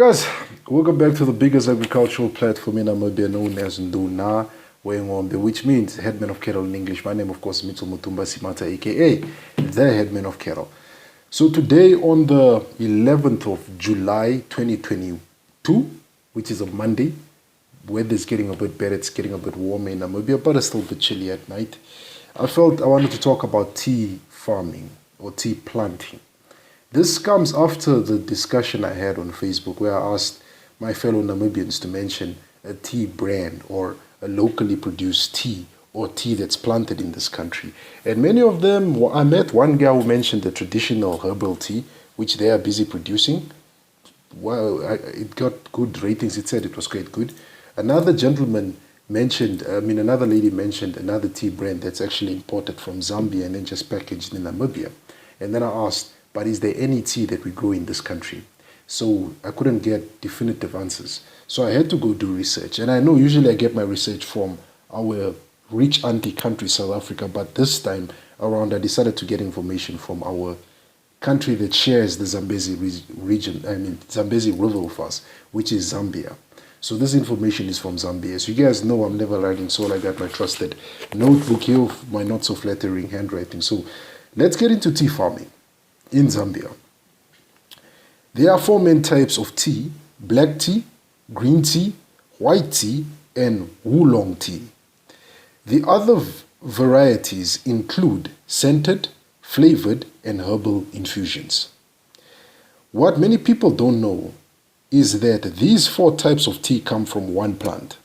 Guys, welcome back to the biggest agricultural platform in Namibia known as Nduna Wengombe, which means headman of cattle in English. My name, of course, is Mitsu Mutumba Simata, aka the headman of cattle. So today on the 11th of July 2022, which is a Monday, weather's getting a bit better, it's getting a bit warmer in Namibia, but it's still a bit chilly at night. I felt I wanted to talk about tea farming or tea planting. This comes after the discussion I had on Facebook where I asked my fellow Namibians to mention a tea brand or a locally produced tea or tea that's planted in this country. And many of them, I met one guy who mentioned the traditional herbal tea, which they are busy producing. Well, it got good ratings. It said it was quite good. Another lady mentioned another tea brand that's actually imported from Zambia and then just packaged in Namibia. And then I asked, but is there any tea that we grow in this country? So I couldn't get definitive answers. So I had to go do research. And I know usually I get my research from our rich auntie country, South Africa, but this time around I decided to get information from our country that shares the Zambezi region, Zambezi River with us, which is Zambia. So this information is from Zambia. So you guys know I'm never writing, so I got my trusted notebook here with my not so flattering handwriting. So let's get into tea farming in Zambia. There are 4 main types of tea: black tea, green tea, white tea, and oolong tea. The other varieties include scented, flavored, and herbal infusions. What many people don't know is that these 4 types of tea come from one plant.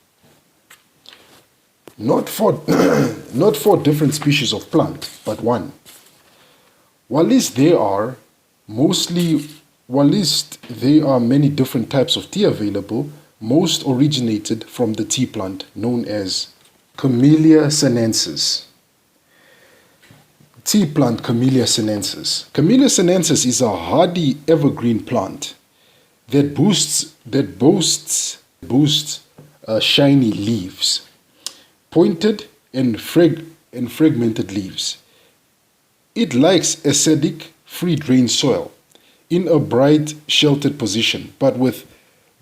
Not 4 different species of plant, but one. While there are many different types of tea available, most originated from the tea plant known as Camellia sinensis. Tea plant Camellia sinensis. Camellia sinensis is a hardy evergreen plant that boasts shiny leaves, pointed and fragmented leaves. It likes acidic, free-drained soil in a bright, sheltered position, but with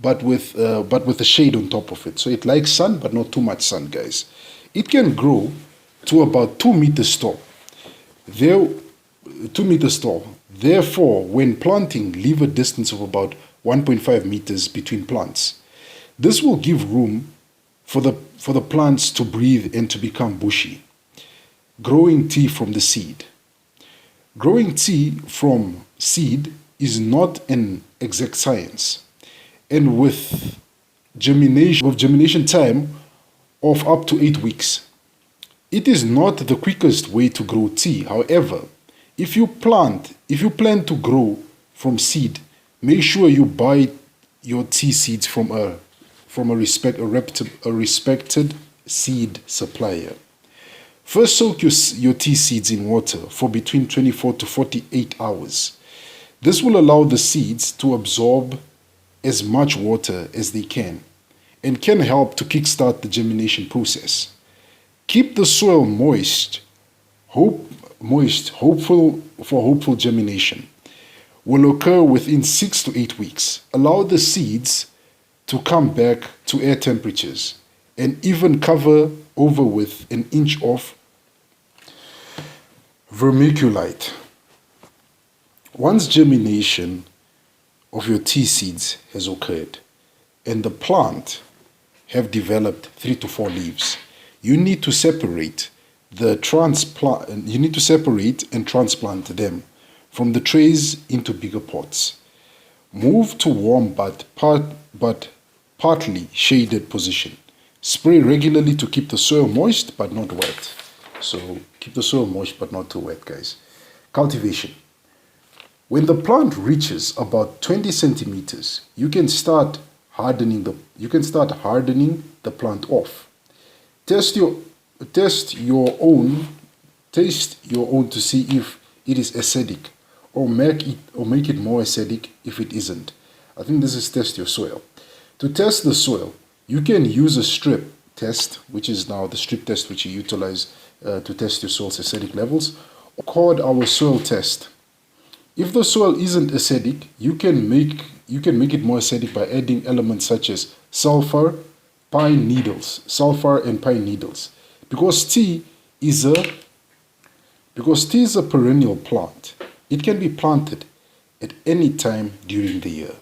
a shade on top of it. So it likes sun, but not too much sun, guys. It can grow to about 2 meters tall. 2 meters tall. Therefore, when planting, leave a distance of about 1.5 meters between plants. This will give room for the plants to breathe and to become bushy. Growing tea from the seed. Growing tea from seed is not an exact science, and with germination time of up to 8 weeks. It is not the quickest way to grow tea. However, if you plan to grow from seed, make sure you buy your tea seeds from a respected seed supplier. First, soak your tea seeds in water for between 24 to 48 hours. This will allow the seeds to absorb as much water as they can and can help to kickstart the germination process. Keep the soil moist, hopeful germination will occur within 6 to 8 weeks. Allow the seeds to come back to air temperatures and even cover over with an inch of vermiculite. Once germination of your tea seeds has occurred and the plant have developed 3 to 4 leaves, you need to separate and transplant them from the trays into bigger pots. Move to warm but partly shaded position. Spray regularly to keep the soil moist but not wet. So keep the soil moist but not too wet, guys. Cultivation. When the plant reaches about 20 centimeters, you can start hardening the plant off. Taste your own to see if it is acidic, or make it more acidic if it isn't. I think this is test your soil. To test the soil, you can use a strip test, which is now the strip test which you utilize to test your soil's acidic levels, called our soil test. If the soil isn't acidic, you can make you can make it more acidic by adding elements such as sulfur, sulfur and pine needles. Because tea is a perennial plant, it can be planted at any time during the year.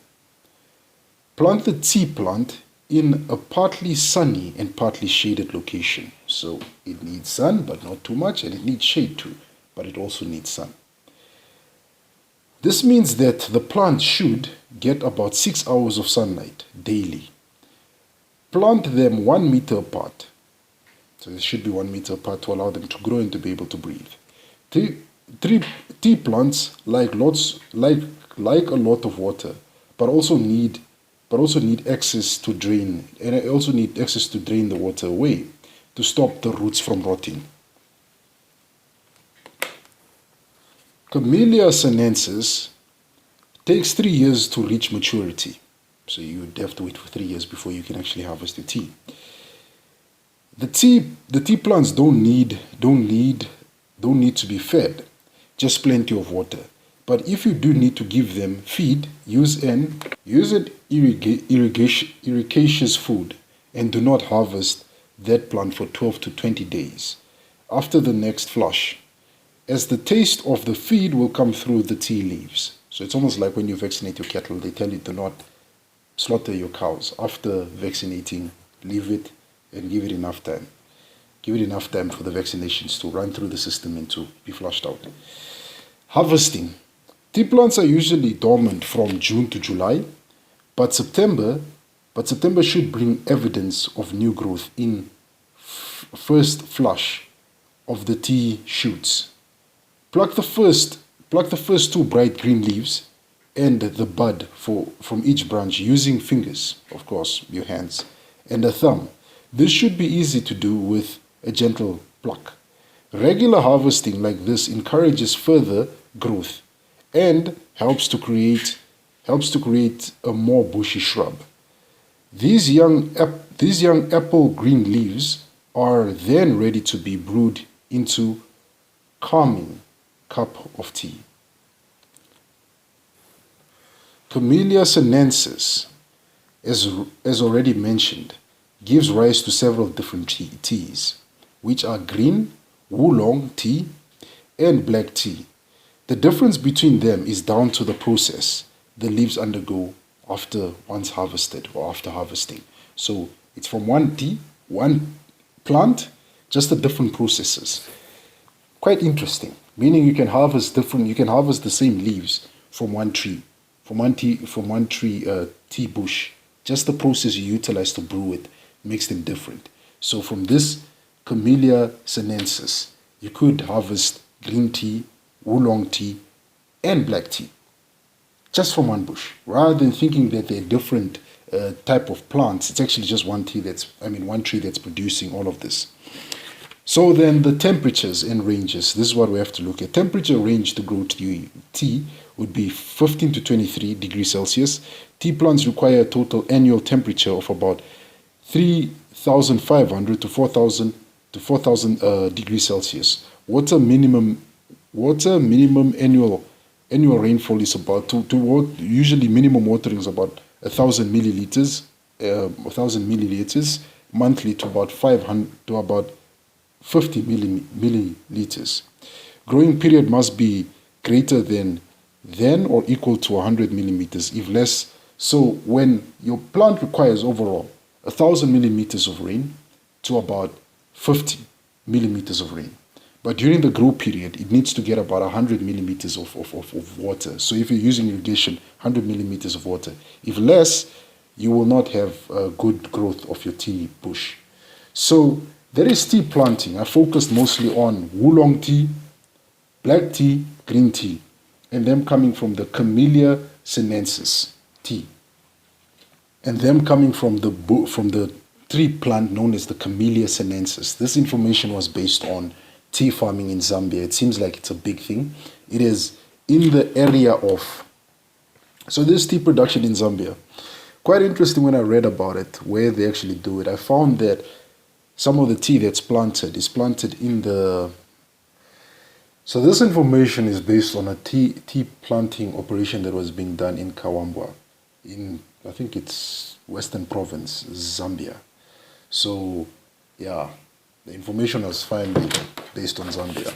Plant the tea plant in a partly sunny and partly shaded location. So it needs sun, but not too much, and it needs shade too, but it also needs sun. This means that the plant should get about 6 hours of sunlight daily. Plant them 1 meter apart. So they should be 1 meter apart to allow them to grow and to be able to breathe. Tea plants like a lot of water, but also need access to drain, and also need access to drain the water away to stop the roots from rotting. Camellia sinensis takes 3 years to reach maturity. So you would have to wait for 3 years before you can actually harvest the tea. The tea plants don't need to be fed, just plenty of water. But if you do need to give them feed, use an irrigaceous food, and do not harvest that plant for 12 to 20 days after the next flush, as the taste of the feed will come through the tea leaves. So it's almost like when you vaccinate your cattle, they tell you do not slaughter your cows. After vaccinating, leave it and give it enough time. Give it enough time for the vaccinations to run through the system and to be flushed out. Harvesting. Tea plants are usually dormant from June to July, but September should bring evidence of new growth in first flush of the tea shoots. Pluck the first 2 bright green leaves and the bud from each branch using fingers, of course, your hands, and a thumb. This should be easy to do with a gentle pluck. Regular harvesting like this encourages further growth and helps to create a more bushy shrub. These young apple green leaves are then ready to be brewed into calming cup of tea. Camellia sinensis, as already mentioned, gives rise to several different teas, which are green, oolong tea, and black tea. The difference between them is down to the process the leaves undergo after once harvested or after harvesting. So it's from one plant, just the different processes. Quite interesting, meaning you can harvest the same leaves from one tree, tea bush. Just the process you utilize to brew it makes them different. So from this Camellia sinensis, you could harvest green tea, oolong tea, and black tea, just from one bush. Rather than thinking that they're different type of plants, it's actually just one tree that's producing all of this. So then the temperatures and ranges, this is what we have to look at. Temperature range to grow tea would be 15 to 23 degrees Celsius. Tea plants require a total annual temperature of about 3,500 to 4,000 degrees Celsius. Water minimum annual rainfall is about usually minimum watering is about 1,000 milliliters monthly to about 50 milliliters. Growing period must be greater than or equal to 100 millimeters, if less. So when your plant requires overall 1,000 millimeters of rain to about 50 millimeters of rain. But during the grow period, it needs to get about 100 millimeters of water. So if you're using irrigation, 100 millimeters of water. If less, you will not have good growth of your tea bush. So there is tea planting. I focused mostly on oolong tea, black tea, green tea, and them coming from the Camellia sinensis tea, and them coming from the tree plant known as the Camellia sinensis. This information was based on tea farming in Zambia. It seems like it's a big thing. It is in the area of, so this tea production in Zambia, quite interesting when I read about it, where they actually do it. I found that some of the tea that's planted is planted in the, so this information is based on a tea planting operation that was being done in Kawambwa. in, I think it's Western Province, Zambia. So, yeah, the information was finally based on Zambia.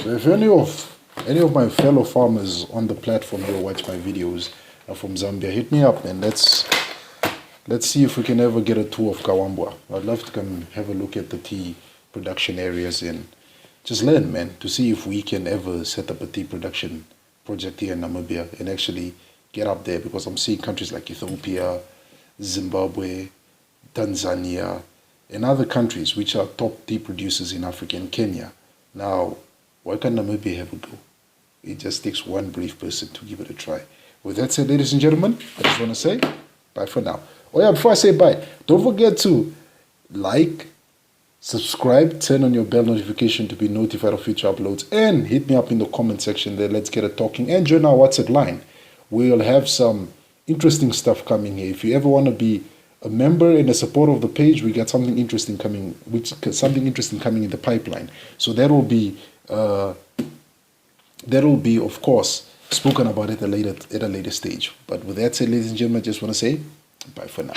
So if any of my fellow farmers on the platform who watch my videos are from Zambia, hit me up and let's see if we can ever get a tour of Kawambwa. I'd love to come have a look at the tea production areas and just learn, man, to see if we can ever set up a tea production project here in Namibia and actually get up there, because I'm seeing countries like Ethiopia, Zimbabwe, Tanzania, and other countries which are top tea producers in Africa and Kenya. Now, why can't Namibia have a go? It just takes one brave person to give it a try. With that said, ladies and gentlemen, I just want to say bye for now. Oh yeah, before I say bye, don't forget to like, subscribe, turn on your bell notification to be notified of future uploads, and hit me up in the comment section there. Let's get it talking, and join our WhatsApp line. We'll have some interesting stuff coming here. If you ever want to be a member and a supporter of the page, we got something interesting coming, in the pipeline. So that will be of course spoken about at a later stage. But with that said, ladies and gentlemen, I just want to say bye for now.